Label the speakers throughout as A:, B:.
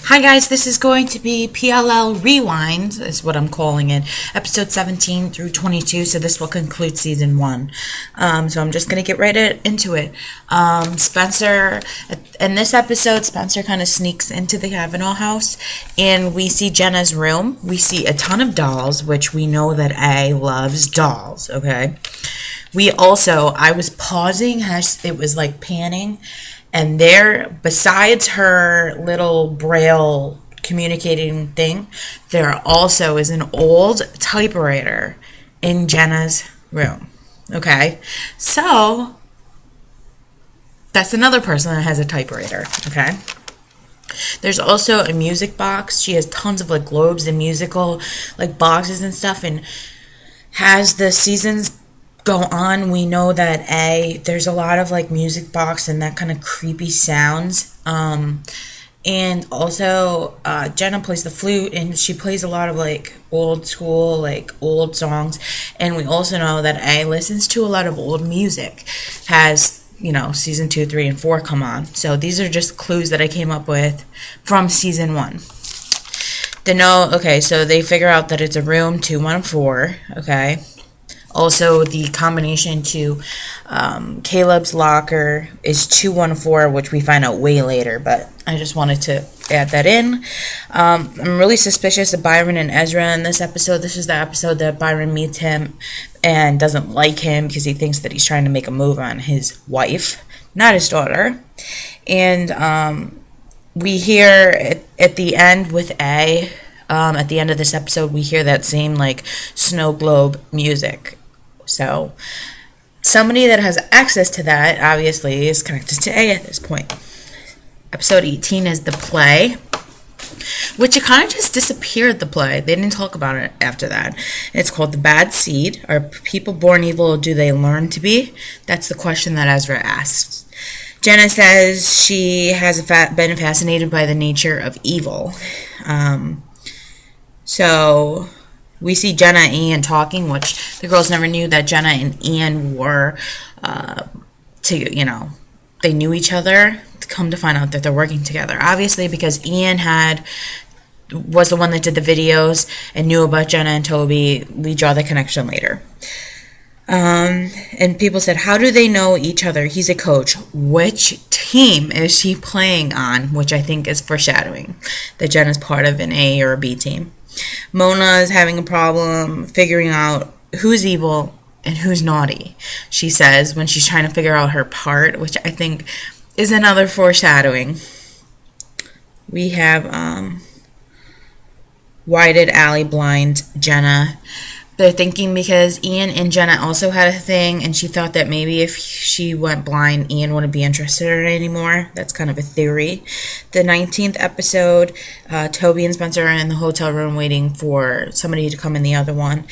A: Hi guys, this is going to be PLL Rewind, is what I'm calling it, episode 17 through 22, so this will conclude season 1. So I'm just going to get right into it. Spencer, in this episode, Spencer kind of sneaks into the Kavanaugh house, and we see Jenna's room. We see a ton of dolls, which we know that A loves dolls, okay? I was pausing as it was like panning, and there, besides her little braille communicating thing, there also is an old typewriter in Jenna's room. Okay? So, that's another person that has a typewriter. Okay? There's also a music box. She has tons of like globes and musical like boxes and stuff, and has the seasons go on, we know that there's a lot of like music box and that kind of creepy sounds, and also Jenna plays the flute, and she plays a lot of like old school, like old songs, and we also know that listens to a lot of old music, has season 2, 3, and 4 come on. So these are just clues that I came up with from season 1. So they figure out that it's a room 214, okay. Also, the combination to Caleb's locker is 214, which we find out way later, but I just wanted to add that in. I'm really suspicious of Byron and Ezra in this episode. This is the episode that Byron meets him and doesn't like him because he thinks that he's trying to make a move on his wife, not his daughter. And we hear at the end with at the end of this episode, we hear that same like snow globe music. So somebody that has access to that obviously is connected to A at this point. Episode 18 is the play, which it kind of just disappeared, the play. They didn't talk about it after that. It's called The Bad Seed. Are people born evil, or do they learn to be? That's the question that Ezra asks. Jenna says she has been fascinated by the nature of evil. So we see Jenna and Ian talking, which the girls never knew that Jenna and Ian were, they knew each other. Come to find out that they're working together. Obviously, because Ian was the one that did the videos and knew about Jenna and Toby, we draw the connection later. And people said, how do they know each other? He's a coach. Which team is she playing on? Which I think is foreshadowing that Jenna's part of an A or a B team. Mona is having a problem figuring out who's evil and who's naughty, she says, when she's trying to figure out her part, which I think is another foreshadowing. We have, why did Allie blind Jenna? They're thinking because Ian and Jenna also had a thing, and she thought that maybe if she went blind, Ian wouldn't be interested in her anymore. That's kind of a theory. The 19th episode, Toby and Spencer are in the hotel room waiting for somebody to come in the other one.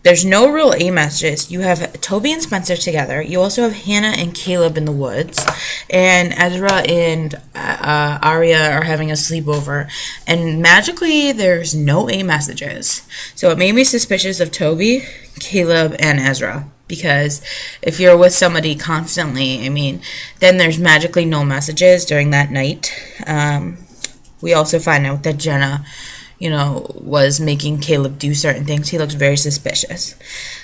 A: There's no real A messages. You have Toby and Spencer together. You also have Hannah and Caleb in the woods. And Ezra and Arya are having a sleepover. And magically, there's no A messages. So it made me suspicious of Toby, Caleb, and Ezra. Because if you're with somebody constantly, then there's magically no messages during that night. We also find out that Jenna was making Caleb do certain things. He looks very suspicious.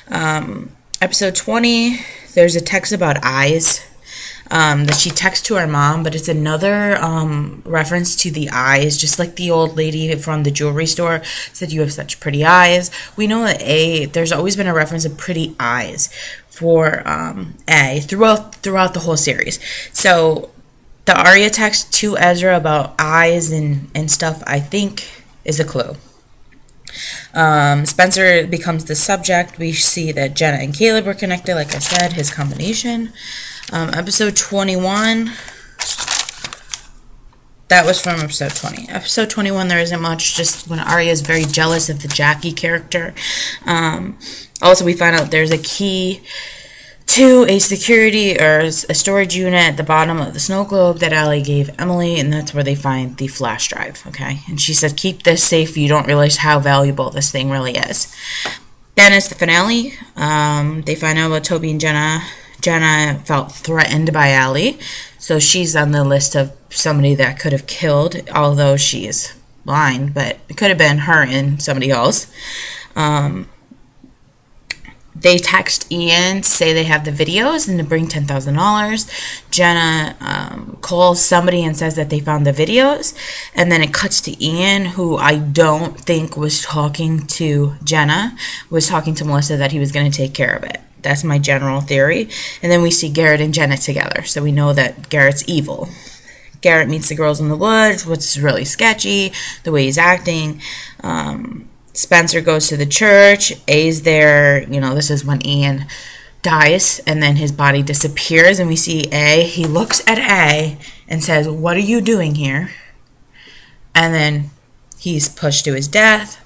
A: Episode 20, there's a text about eyes that she texts to her mom, but it's another reference to the eyes, just like the old lady from the jewelry store said, you have such pretty eyes. We know that there's always been a reference of pretty eyes for A throughout the whole series. So the Arya text to Ezra about eyes and stuff, I think, is a clue. Spencer becomes the subject. We see that Jenna and Caleb were connected, like I said, his combination. Episode 21, that was from episode 20. Episode 21, there isn't much, just when Arya is very jealous of the Jackie character. Also, we find out there's a key to a security or a storage unit at the bottom of the snow globe that Allie gave Emily, and that's where they find the flash drive, okay? And she said, keep this safe. You don't realize how valuable this thing really is. Then it's the finale. They find out about Toby and Jenna. Jenna felt threatened by Allie, so she's on the list of somebody that could have killed, although she is blind, but it could have been her and somebody else. They text Ian to say they have the videos and to bring $10,000. Jenna calls somebody and says that they found the videos. And then it cuts to Ian, who I don't think was talking to Jenna, was talking to Melissa that he was going to take care of it. That's my general theory. And then we see Garrett and Jenna together. So we know that Garrett's evil. Garrett meets the girls in the woods, which is really sketchy, the way he's acting. Spencer goes to the church. A's there. This is when Ian dies, and then his body disappears, and we see A. He looks at A and says, "What are you doing here?" And then he's pushed to his death.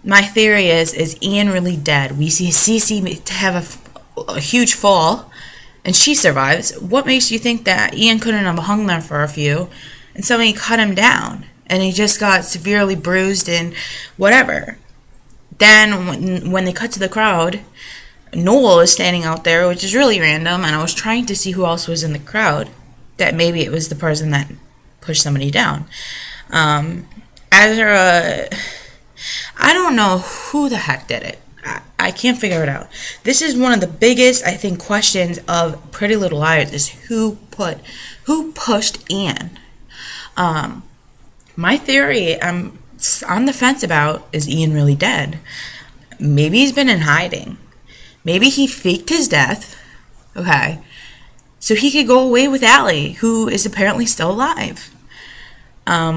A: My theory is Ian really dead? We see Cece have a huge fall, and she survives. What makes you think that Ian couldn't have hung there for a few, and somebody cut him down? And he just got severely bruised and whatever. Then when they cut to the crowd, Noel is standing out there, which is really random, and I was trying to see who else was in the crowd, that maybe it was the person that pushed somebody down. Ezra, I don't know who the heck did it. I can't figure it out. This is one of the biggest, I think, questions of Pretty Little Liars, is who pushed Ian. My theory I'm on the fence about, is Ian really dead? Maybe he's been in hiding. Maybe he faked his death, okay, so he could go away with Allie, who is apparently still alive,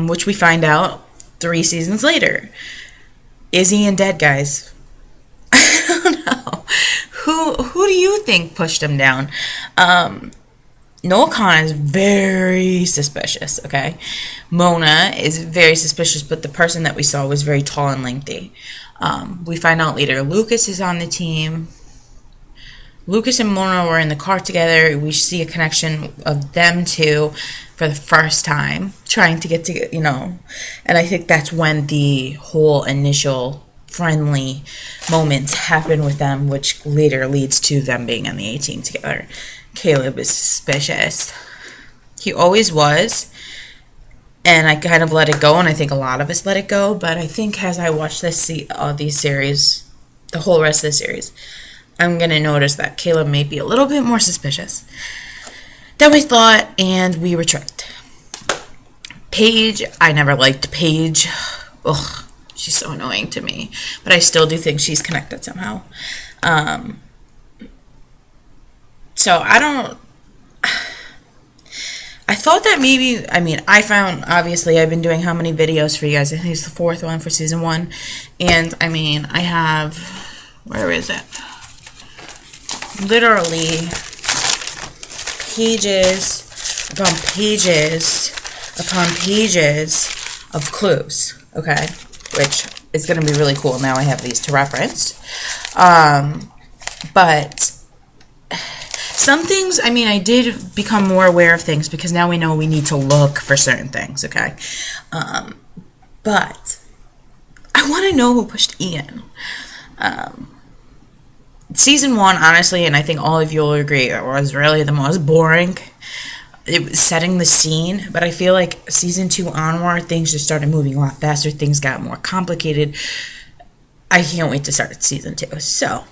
A: which we find out 3 seasons later. Is Ian dead, guys? I don't know. Who do you think pushed him down? Noel Khan is very suspicious, okay? Mona is very suspicious, but the person that we saw was very tall and lengthy. We find out later Lucas is on the team. Lucas and Mona were in the car together. We see a connection of them two for the first time, trying to get to, and I think that's when the whole initial friendly moments happen with them, which later leads to them being on the A team together. Caleb is suspicious. He always was. And I kind of let it go, and I think a lot of us let it go. But I think as I watch these series, the whole rest of the series, I'm going to notice that Caleb may be a little bit more suspicious than we thought, and we were tricked. Paige, I never liked Paige. Ugh, she's so annoying to me. But I still do think she's connected somehow. So I thought that maybe, obviously I've been doing how many videos for you guys? I think it's the 4th one for season 1. And I have, where is it? Literally pages upon pages upon pages of clues, okay? Which is going to be really cool. Now I have these to reference. But some things, I did become more aware of things because now we know we need to look for certain things, okay? But I want to know who pushed Ian. Season 1, honestly, and I think all of you will agree, was really the most boring. It was setting the scene, but I feel like season 2 onward, things just started moving a lot faster. Things got more complicated. I can't wait to start season 2. So,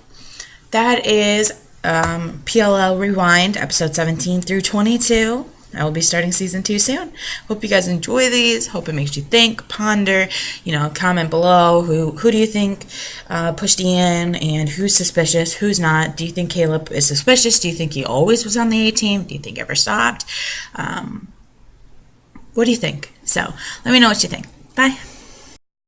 A: that is PLL Rewind, episode 17 through 22. I will be starting season 2 soon. Hope you guys enjoy these. Hope it makes you think, ponder. Comment below. Who do you think pushed Ian, and who's suspicious, who's not? Do you think Caleb is suspicious? Do you think he always was on the A team? Do you think he ever stopped? What do you think? So let me know what you think. Bye.